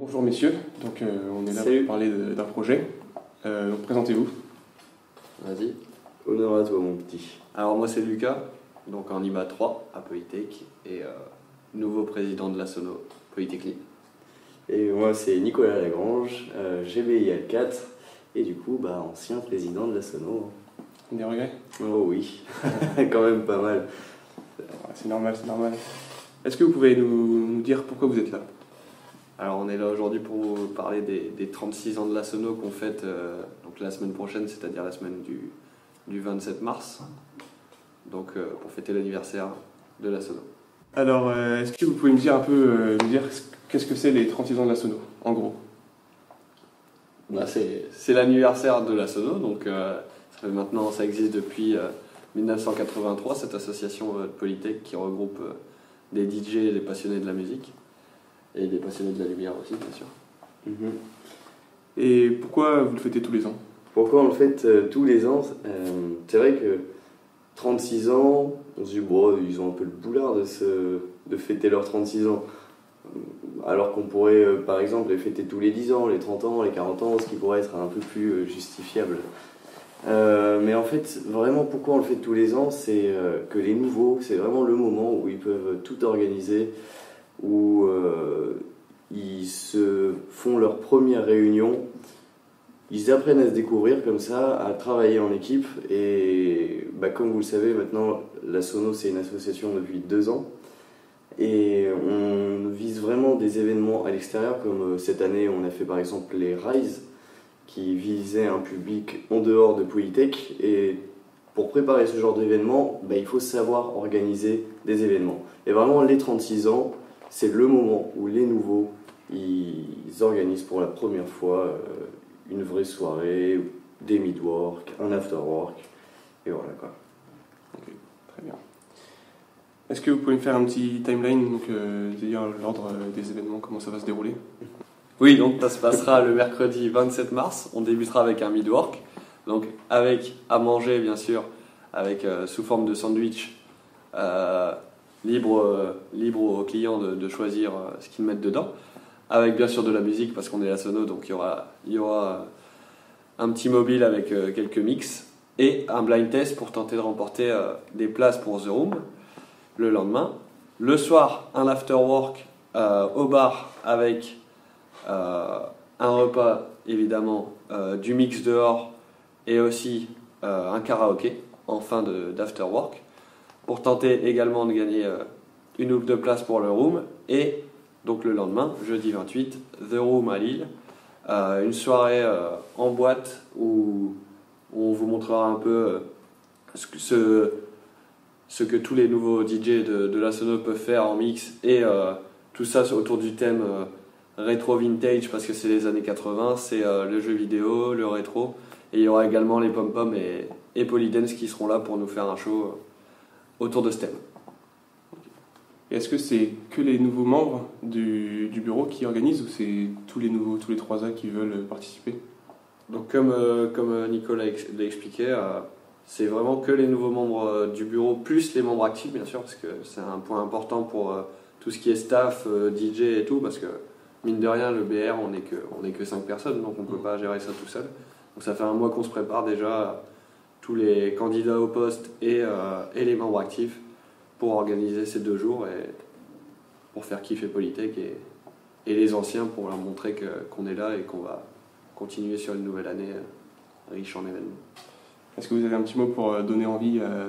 Bonjour messieurs, donc on est là Salut. pour parler d'un projet. Donc présentez-vous. Vas-y. Honneur à toi, mon petit. Alors moi c'est Lucas, donc en IMA 3 à Polytech et nouveau président de la Sono Polytechnique. Et moi, c'est Nicolas Lagrange, GBIL 4, et du coup, ancien président de la Sono. Des regrets? Oh oui, quand même pas mal. Ouais, c'est normal, c'est normal. Est-ce que vous pouvez nous dire pourquoi vous êtes là? Alors on est là aujourd'hui pour vous parler des 36 ans de la Sono qu'on fête donc la semaine prochaine, c'est-à-dire la semaine du 27 mars, donc pour fêter l'anniversaire de la Sono. Alors, est-ce que vous pouvez me dire un peu, qu'est-ce que c'est les 36 ans de la Sono, en gros? C'est l'anniversaire de la Sono, donc maintenant ça existe depuis 1983, cette association de Polytech qui regroupe des DJ et des passionnés de la musique, et des passionnés de la lumière aussi bien sûr. Et pourquoi vous le fêtez tous les ans? Pourquoi on le fête tous les ans? C'est vrai que 36 ans, on se dit, bon, ils ont un peu le boulard de fêter leurs 36 ans. Alors qu'on pourrait, par exemple, les fêter tous les 10 ans, les 30 ans, les 40 ans, ce qui pourrait être un peu plus justifiable. Mais en fait, vraiment, pourquoi on le fait tous les ans, c'est que les nouveaux, c'est vraiment le moment où ils peuvent tout organiser, où ils se font leur première réunion, ils apprennent à se découvrir comme ça, à travailler en équipe. Et comme vous le savez, maintenant, la Sono, c'est une association depuis 2 ans. Et on vise vraiment des événements à l'extérieur, comme cette année, on a fait par exemple les Rise, qui visaient un public en dehors de Polytech. Et pour préparer ce genre d'événement, il faut savoir organiser des événements. Et vraiment, les 36 ans, c'est le moment où les nouveaux, ils organisent pour la première fois une vraie soirée, des mid-work, un after-work, et voilà quoi. Ok, très bien. Est-ce que vous pouvez me faire un petit timeline, donc c'est-à-dire l'ordre des événements, comment ça va se dérouler? Oui, donc ça se passera le mercredi 27 mars, on débutera avec un mid-work, donc avec à manger bien sûr, avec sous forme de sandwich, libre aux clients de choisir ce qu'ils mettent dedans, avec bien sûr de la musique parce qu'on est la Sono, donc il y aura un petit mobile avec quelques mix et un blind test pour tenter de remporter des places pour The Room le lendemain. Le soir, un after work au bar avec un repas évidemment, du mix dehors et aussi un karaoké en fin d'after work pour tenter également de gagner une ou deux places pour le Room. Et donc le lendemain, jeudi 28, The Room à Lille, une soirée en boîte où on vous montrera un peu ce que tous les nouveaux DJ de la Sono peuvent faire en mix, et tout ça autour du thème rétro vintage parce que c'est les années 80, c'est le jeu vidéo, le rétro, et il y aura également les pom-pom et Polydance qui seront là pour nous faire un show autour de ce thème. Et est-ce que c'est que les nouveaux membres du bureau qui organisent, ou c'est tous les 3A qui veulent participer? Donc comme Nicolas l'a expliqué, c'est vraiment que les nouveaux membres du bureau, plus les membres actifs bien sûr, parce que c'est un point important pour tout ce qui est staff, DJ et tout, parce que mine de rien, le BR, on est que 5 personnes, donc on ne peut pas gérer ça tout seul. Donc ça fait un mois qu'on se prépare déjà, tous les candidats au poste et les membres actifs, pour organiser ces 2 jours et pour faire kiffer Polytech et les anciens, pour leur montrer qu'on est là et qu'on va continuer sur une nouvelle année riche en événements. Est-ce que vous avez un petit mot pour donner envie à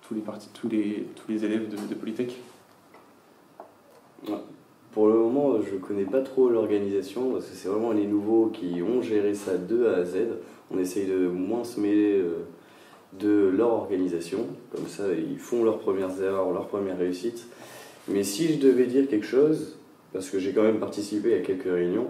tous les élèves de Polytech? Pour le moment, je connais pas trop l'organisation, parce que c'est vraiment les nouveaux qui ont géré ça de A à Z. On essaye de moins se mêler de leur organisation, comme ça ils font leurs premières erreurs, leurs premières réussites. Mais si je devais dire quelque chose, parce que j'ai quand même participé à quelques réunions,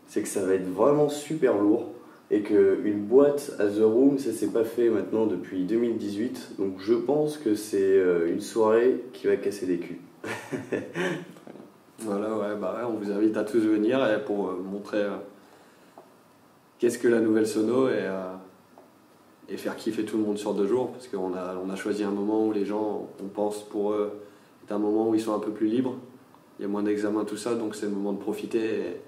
c'est que ça va être vraiment super lourd, et qu'une boîte à The Room, ça s'est pas fait maintenant depuis 2018, donc je pense que c'est une soirée qui va casser des culs. Voilà, on vous invite à tous venir pour montrer qu'est-ce que la nouvelle Sono, et faire kiffer tout le monde sur 2 jours, parce qu'on a choisi un moment où les gens, on pense pour eux, est un moment où ils sont un peu plus libres, il y a moins d'examens, tout ça, donc c'est le moment de profiter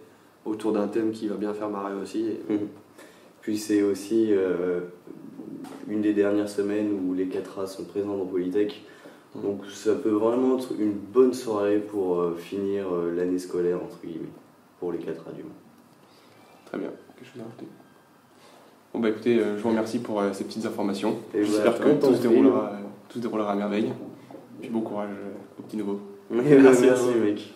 autour d'un thème qui va bien faire marrer aussi. Puis c'est aussi une des dernières semaines où les 4A sont présents dans Polytech. Donc ça peut vraiment être une bonne soirée pour finir l'année scolaire, entre guillemets, pour les 4A du moins. Très bien, quelque chose à rajouter. Bon bah écoutez, je vous remercie pour ces petites informations. Et j'espère voilà, que tout se déroulera à merveille. Puis bon courage aux petits nouveaux. Merci mec.